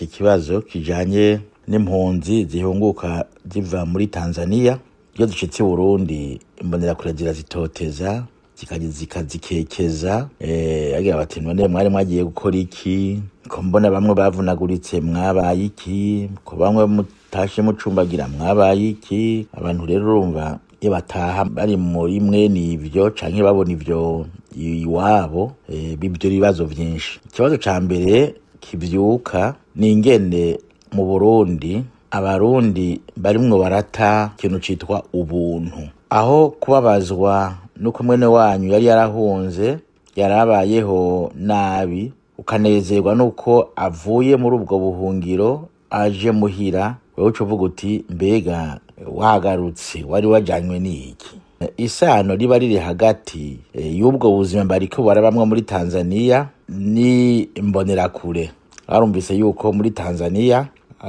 iki kibazo kijanye n'impunzi zihunguka ziva muri Tanzania iyo zishitse Burundi imbonerakure zirazitoteza zikazikekeza agira bati none mwari mwagiye gukora iki ko mbona bamwe bavunaguritse mwabaye iki ko bamwe mutashe mucumbagira mwabaye iki abantu rero urumva iyo bataha bari muri mwe nivyo canke babona ivyo iwabo bibyo ibibazo vyinshi. Ikibazo ca mbere kivyuka ni ingene mu Burundi abarundi barimwo barata ikintu citwa ubuntu, aho kubabazwa nuko mwene wanyu yari yarahunze yarabayeho nabi ukanezerwa nuko avuye muri ubwo buhungiro aje muhira, wewe ucuvuga uti mbega wagarutse wari wajanywe n'iki. Isano riba riri hagati y'ubwo buzima bariko barabamwe muri Tanzania ni imbonerakure. Arumvise yuko muri Tanzania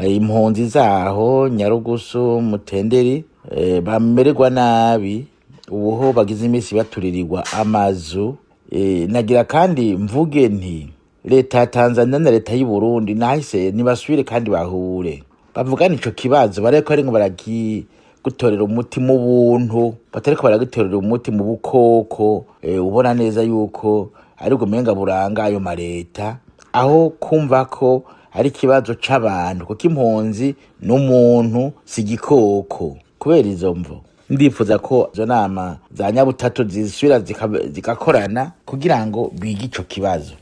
impunzi zaho Nyarugusu, Mutenderi bamererwa nabi, ubuho bagize imisi baturirirwa amazu. Nagira kandi mvuge nti leta ya Tanzania na leta y'u Burundi nahise nibasubire kandi bahure bavugana ico kibazo, bareko ari ngo gutorera umuti mu buntu, batariko baragitorera umuti mu bukoko. Ubona neza yuko ari gumenga buranga ayo mareta, aho kumva ko ari kibazo c'abantu, kuko impunzi n'umuntu si gikoko. Kubera izo mvo ndifuza ko izo nama za nyabutatu zisubira zikakorana kugira ngo bige ico kibazo.